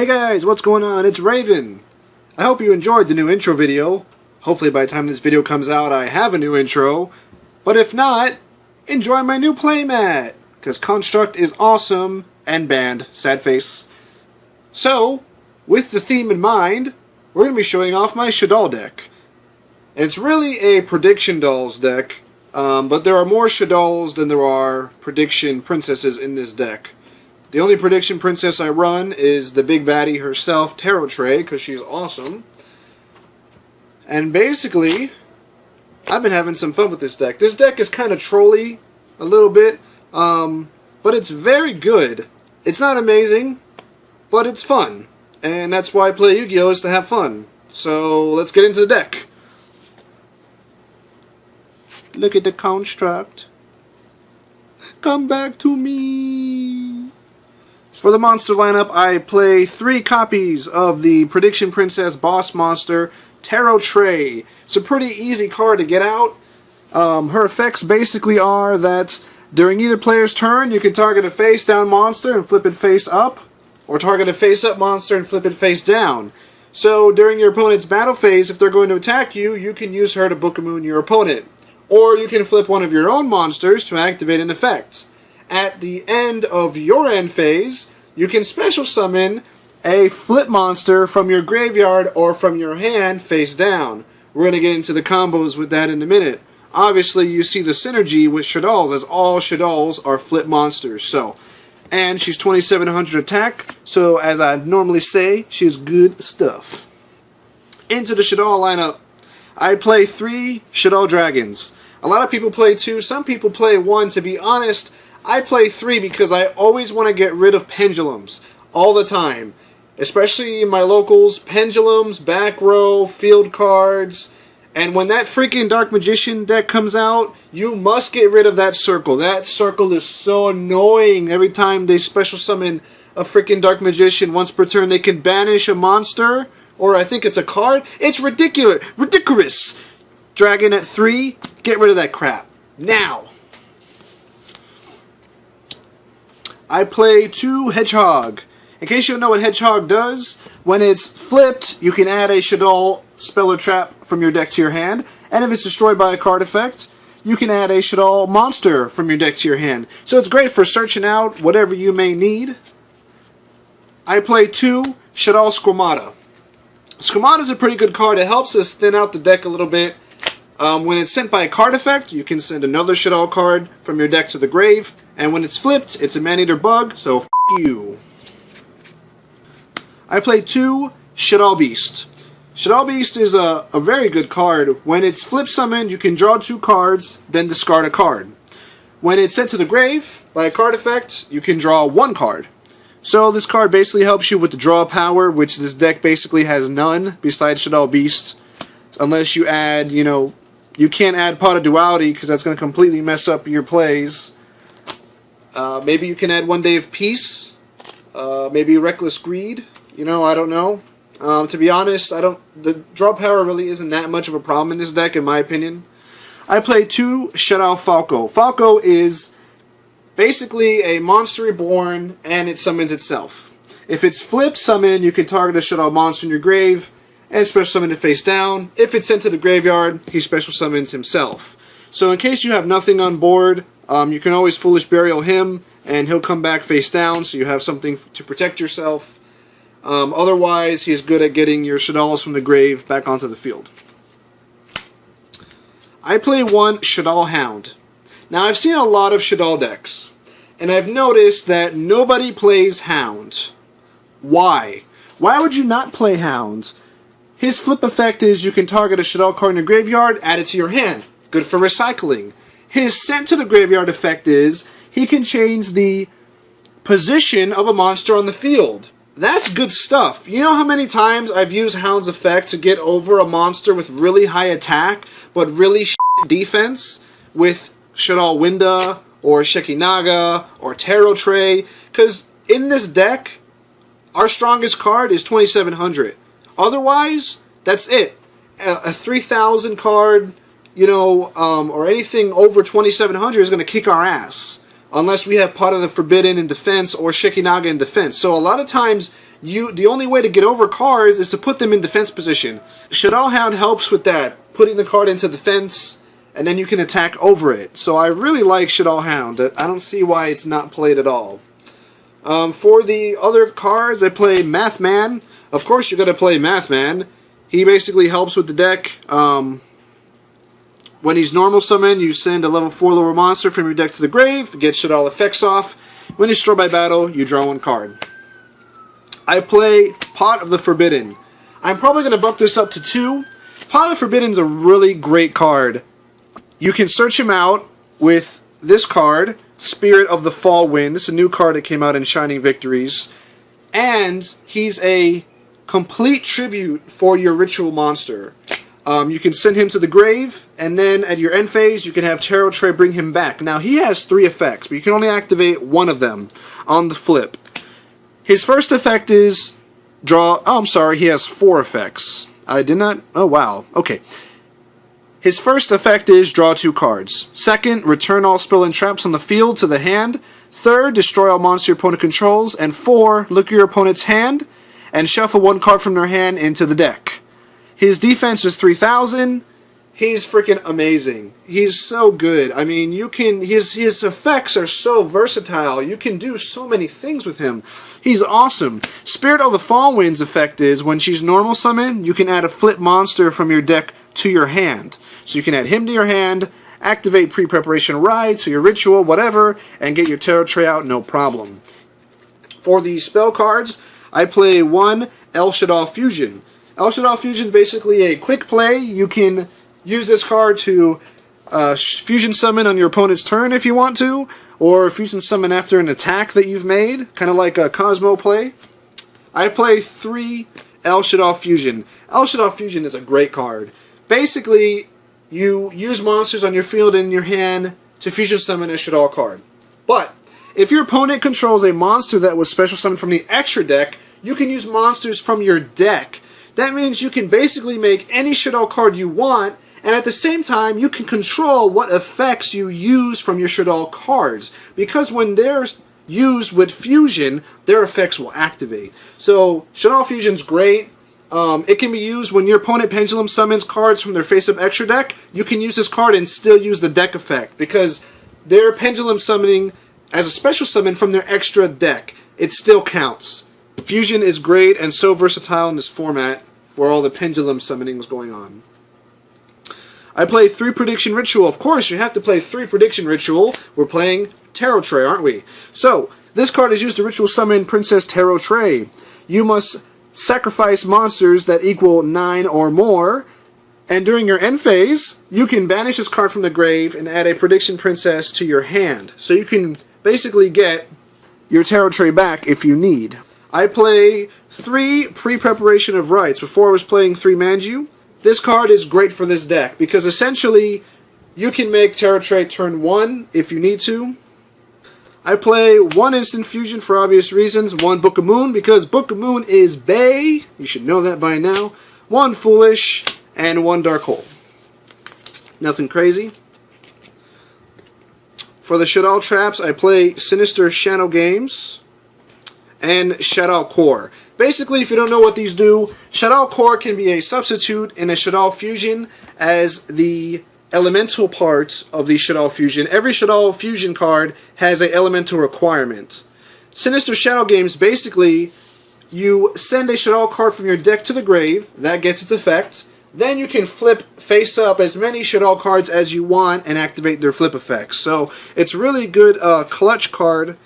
Hey guys, what's going on? It's Raven. I hope you enjoyed the new intro video. Hopefully by the time this video comes out I have a new intro. But if not, enjoy my new playmat. Because Construct is awesome and banned. Sad face. So, with the theme in mind, we're going to be showing off my Shaddoll deck. And it's really a prediction dolls deck. But there are more Shaddolls than there are prediction princesses in this deck. The only prediction princess I run is the big baddie herself, Tarot Tray, because she's awesome. And basically, I've been having some fun with this deck. This deck is kind of trolly, a little bit, but it's very good. It's not amazing, but it's fun. And that's why I play Yu-Gi-Oh! Is to have fun. So, let's get into the deck. Look at the construct. Come back to me. For the monster lineup, I play 3 copies of the Prediction Princess Boss Monster, Tarot Tray. It's a pretty easy card to get out. Her effects basically are that during either player's turn, you can target a face-down monster and flip it face up, or target a face-up monster and flip it face down. So during your opponent's battle phase, if they're going to attack you, you can use her to Book-a-Moon your opponent. Or you can flip one of your own monsters to activate an effect. At the end of your end phase, you can special summon a flip monster from your graveyard or from your hand face down. We're going to get into the combos with that in a minute. Obviously, you see the synergy with Shaddolls, as all Shaddolls are flip monsters. And she's 2700 attack, so as I normally say, she's good stuff. Into the Shaddoll lineup, I play 3 Shaddoll Dragons. A lot of people play 2, some people play 1. To be honest, I play 3 because I always want to get rid of pendulums all the time. Especially in my locals, pendulums, back row, field cards. And when that freaking Dark Magician deck comes out, you must get rid of that circle. That circle is so annoying. Every time they special summon a freaking Dark Magician, once per turn they can banish a monster, or I think it's a card. It's ridiculous. Ridiculous. Dragon at 3, get rid of that crap. Now. I play 2 Hedgehog. In case you don't know what Hedgehog does, when it's flipped, you can add a Shaddoll spell or trap from your deck to your hand, and if it's destroyed by a card effect, you can add a Shaddoll monster from your deck to your hand. So it's great for searching out whatever you may need. I play 2 Shaddoll Squamata. Squamata is a pretty good card. It helps us thin out the deck a little bit. When it's sent by a card effect, you can send another Shaddoll card from your deck to the grave. And when it's flipped, it's a man-eater bug, so f*** you. I play 2 Shaddoll Beast. Shaddoll Beast is a very good card. When it's flip summoned, you can draw 2 cards, then discard a card. When it's sent to the grave by a card effect, you can draw 1 card. So this card basically helps you with the draw power, which this deck basically has none besides Shaddoll Beast. Unless you add, you can't add Pot of Duality because that's going to completely mess up your plays. Maybe you can add One Day of Peace. Maybe Reckless Greed. I don't know. To be honest, the draw power really isn't that much of a problem in this deck, in my opinion. I play 2 Shaddoll Falco. Falco is basically a monster reborn, and it summons itself. If it's flip summon, you can target a Shaddoll monster in your grave, and special summon it face down. If it's sent to the graveyard, he special summons himself. So in case you have nothing on board, you can always Foolish Burial him, and he'll come back face down, so you have something to protect yourself. Otherwise, he's good at getting your Shaddolls from the grave back onto the field. I play 1 Shaddoll Hound. Now, I've seen a lot of Shaddoll decks, and I've noticed that nobody plays Hound. Why? Why would you not play Hound? His flip effect is you can target a Shaddoll card in your graveyard, add it to your hand. Good for recycling. His sent to the graveyard effect is he can change the position of a monster on the field. That's good stuff. You know how many times I've used Hound's effect to get over a monster with really high attack, but really shit defense? With Shaddoll Winda, or Shekinaga, or Tarot Tray? Because in this deck, our strongest card is 2700. Otherwise, that's it. A 3000 card, or anything over 2700 is going to kick our ass. unless we have Pot of the Forbidden in defense or Shekinaga in defense. So a lot of times the only way to get over cards is to put them in defense position. Shaddoll Hound helps with that, putting the card into defense, and then you can attack over it. So I really like Shaddoll Hound. I don't see why it's not played at all. For the other cards, I play Math Man. Of course you're going to play Math Man. He basically helps with the deck. When he's normal summon, you send a level 4 lower monster from your deck to the grave, get Shaddoll effects off. When he's destroyed by battle, you draw one card. I play Pot of the Forbidden. I'm probably going to bump this up to 2. Pot of the Forbidden is a really great card. You can search him out with this card, Spirit of the Fall Wind. It's a new card that came out in Shining Victories. And he's a complete tribute for your ritual monster. You can send him to the grave, and then at your end phase, you can have Tarot Tray bring him back. Now, he has 3 effects, but you can only activate one of them on the flip. His first effect is draw... Oh, I'm sorry, he has 4 effects. I did not... Oh, wow. Okay. His first effect is draw 2 cards. Second, return all spell and traps on the field to the hand. Third, destroy all monster your opponent controls. And 4, look at your opponent's hand and shuffle 1 card from their hand into the deck. His defense is 3,000. He's freaking amazing. He's so good. I mean, you can... His effects are so versatile. You can do so many things with him. He's awesome. Spirit of the Fall Wind's effect is, when she's normal summon, you can add a flip monster from your deck to your hand. So you can add him to your hand, activate pre-preparation ride, so your ritual, whatever, and get your Tarot Tray out, no problem. For the spell cards, I play 1 El Shaddoll Fusion. El Shaddoll Fusion is basically a quick play. You can use this card to fusion summon on your opponent's turn if you want to, or fusion summon after an attack that you've made, kind of like a Cosmo play. I play 3 El Shaddoll Fusion. El Shaddoll Fusion is a great card. Basically, you use monsters on your field and in your hand to fusion summon a Shaddoll card. But if your opponent controls a monster that was special summoned from the extra deck, you can use monsters from your deck. That means you can basically make any Shaddoll card you want, and at the same time, you can control what effects you use from your Shaddoll cards. Because when they're used with Fusion, their effects will activate. So, Shaddoll Fusion's great. It can be used when your opponent pendulum summons cards from their face-up extra deck. You can use this card and still use the deck effect, because they're pendulum summoning as a special summon from their extra deck. It still counts. Fusion is great and so versatile in this format for all the pendulum summonings going on. I play 3 Prediction Ritual. Of course, you have to play 3 Prediction Ritual. We're playing Tarot Tray, aren't we? So, this card is used to ritual summon Princess Tarot Tray. You must sacrifice monsters that equal 9 or more, and during your end phase, you can banish this card from the grave and add a Prediction Princess to your hand. So you can basically get your Tarot Tray back if you need. I play 3 Pre-Preparation of Rites. Before I was playing 3 Manju. This card is great for this deck because essentially you can make Tarot Tray turn 1 if you need to. I play 1 Instant Fusion for obvious reasons, 1 Book of Moon because Book of Moon is bae, you should know that by now, 1 Foolish, and 1 Dark Hole. Nothing crazy. For the Shaddoll traps, I play Sinister Shadow Games and Shaddoll Core. Basically, if you don't know what these do, Shaddoll Core can be a substitute in a Shaddoll Fusion as the elemental part of the Shaddoll Fusion. Every Shaddoll Fusion card has an elemental requirement. Sinister Shadow Games, basically, you send a Shaddoll card from your deck to the grave, that gets its effect, then you can flip face up as many Shaddoll cards as you want and activate their flip effects. So, it's really good clutch card,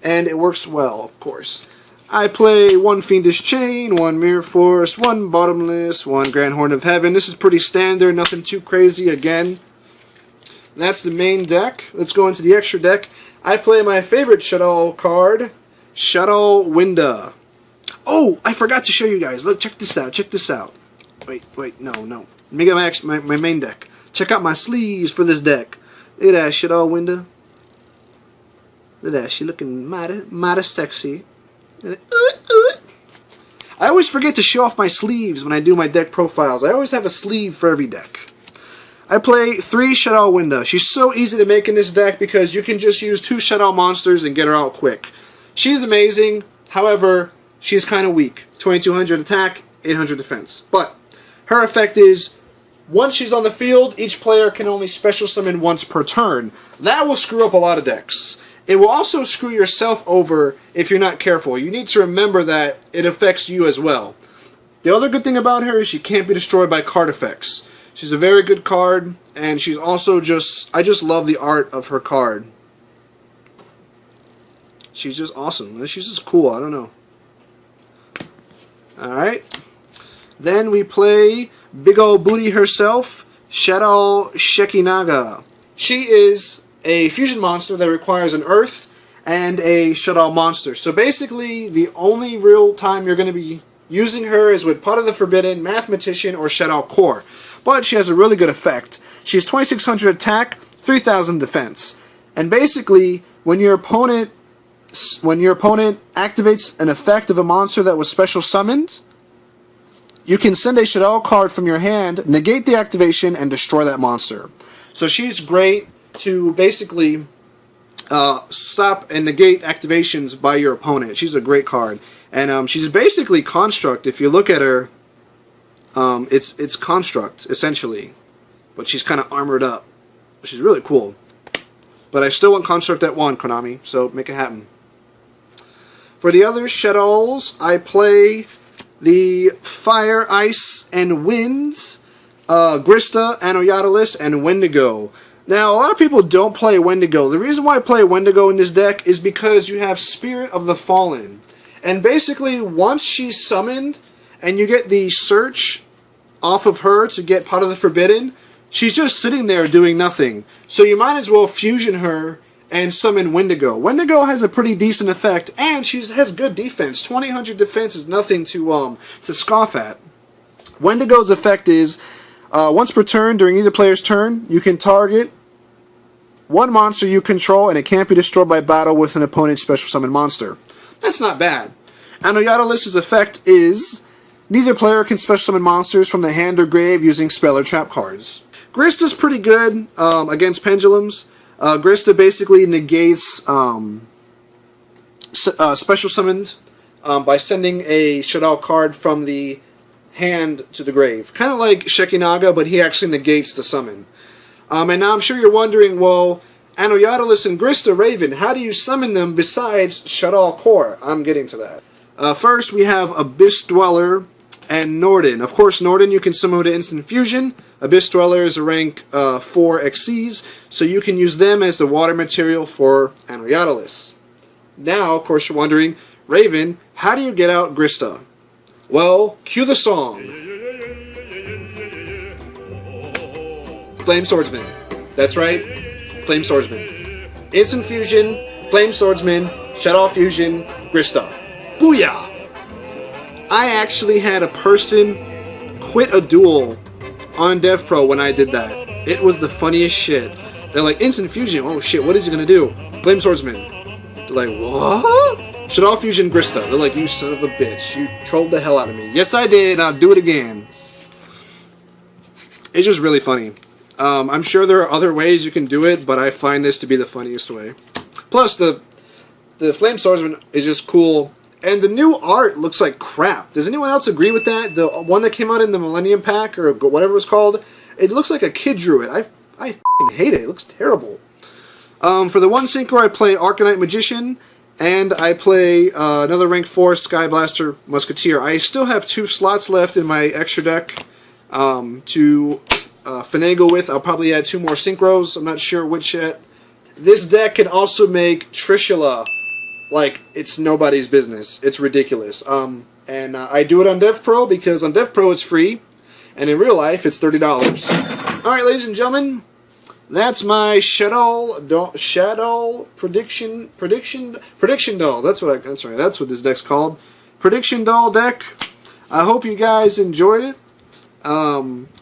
and it works well, of course. I play 1 Fiendish Chain, 1 Mirror Force, 1 Bottomless, 1 Grand Horn of Heaven. This is pretty standard, nothing too crazy again. That's the main deck. Let's go into the extra deck. I play my favorite Shaddoll card, Shaddoll Winda. Oh, I forgot to show you guys. Look, check this out, check this out. Wait, no. Let me get my main deck. Check out my sleeves for this deck. Look at that Shaddoll Winda. Look at that, she looking mighty sexy. I always forget to show off my sleeves when I do my deck profiles. I always have a sleeve for every deck. I play 3 Shaddoll Winda. She's so easy to make in this deck because you can just use 2 Shaddoll monsters and get her out quick. She's amazing. However, she's kind of weak. 2200 attack, 800 defense. But her effect is, once she's on the field, each player can only special summon once per turn. That will screw up a lot of decks. It will also screw yourself over if you're not careful. You need to remember that it affects you as well. The other good thing about her is she can't be destroyed by card effects. She's a very good card, and she's also just... I just love the art of her card. She's just awesome. She's just cool. I don't know. Alright. Then we play big ol' booty herself, Shaddoll Shekinaga. She is a fusion monster that requires an Earth and a Shaddoll monster. So basically, the only real time you're going to be using her is with Pot of the Forbidden, Mathematician, or Shaddoll Core. But she has a really good effect. She has 2600 attack, 3000 defense. And basically, when your opponent activates an effect of a monster that was special summoned, you can send a Shaddoll card from your hand, negate the activation, and destroy that monster. So she's great to basically stop and negate activations by your opponent. She's a great card. And she's basically Construct. If you look at her, it's Construct, essentially. But she's kind of armored up. She's really cool. But I still want Construct at 1, Konami, so make it happen. For the other Shaddolls, I play the Fire, Ice, and Winds, Grista, Anoyatalis, and Wendigo. Now, a lot of people don't play Wendigo. The reason why I play Wendigo in this deck is because you have Spirit of the Fallen. And basically, once she's summoned, and you get the search off of her to get Pot of the Forbidden, she's just sitting there doing nothing. So you might as well fusion her and summon Wendigo. Wendigo has a pretty decent effect, and she has good defense. 2000 defense is nothing to scoff at. Wendigo's effect is, once per turn, during either player's turn, you can target one monster you control, and it can't be destroyed by battle with an opponent's special summon monster. That's not bad. Anoyatalis' effect is, neither player can special summon monsters from the hand or grave using spell or trap cards. Grista's pretty good against pendulums. Grista basically negates special summons by sending a Shaddoll card from the hand to the grave. Kind of like Shekinaga, but he actually negates the summon. And now I'm sure you're wondering, well, Anoyatalis and Grista Raven, how do you summon them besides Shaddoll Core? I'm getting to that. First, we have Abyss Dweller and Norden. Of course, Norden you can summon to instant fusion. Abyss Dweller is a rank 4 Xyz, so you can use them as the water material for Anoyatalis. Now, of course, you're wondering, Raven, how do you get out Grista? Well, cue the song. Flame Swordsman. That's right, Flame Swordsman. Instant fusion, Flame Swordsman, Shaddoll fusion, Grista. Booyah! I actually had a person quit a duel on DevPro when I did that. It was the funniest shit. They're like, instant fusion, oh shit, what is he gonna do? Flame Swordsman. They're like, what? Shaddoll fusion Grista. They're like, you son of a bitch, you trolled the hell out of me. Yes I did, I'll do it again. It's just really funny. I'm sure there are other ways you can do it, but I find this to be the funniest way. Plus, the Flame Swordsman is just cool. And the new art looks like crap. Does anyone else agree with that? The one that came out in the Millennium Pack, or whatever it was called, it looks like a kid drew it. I f***ing hate it. It looks terrible. For the one synchro, I play Arcanite Magician, and I play another rank 4 Sky Blaster Musketeer. I still have 2 slots left in my extra deck to finagle with. I'll probably add 2 more synchros. I'm not sure which yet. This deck can also make Trishula like it's nobody's business. It's ridiculous. And I do it on DevPro because on DevPro it's free, and in real life it's $30. Alright, ladies and gentlemen, that's my Shaddoll prediction dolls. That's what this deck's called. Prediction doll deck. I hope you guys enjoyed it.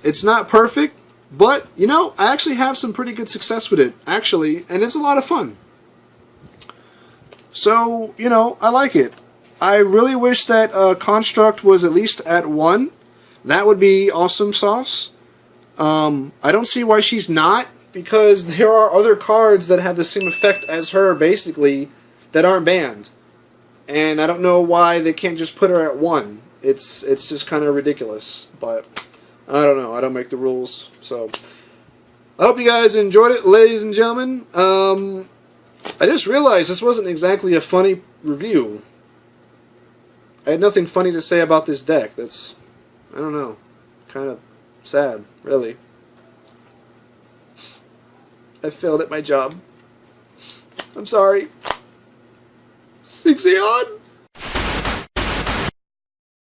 It's not perfect, but you know, I actually have some pretty good success with it, actually, and it's a lot of fun. So, you know, I like it. I really wish that Construct was at least at 1. That would be awesome sauce. I don't see why she's not, because there are other cards that have the same effect as her, basically, that aren't banned. and I don't know why they can't just put her at 1. It's just kind of ridiculous, but I don't know. I don't make the rules, so I hope you guys enjoyed it, ladies and gentlemen. I just realized this wasn't exactly a funny review. I had nothing funny to say about this deck. That's, I don't know, kind of sad, really. I failed at my job. I'm sorry. 6 on.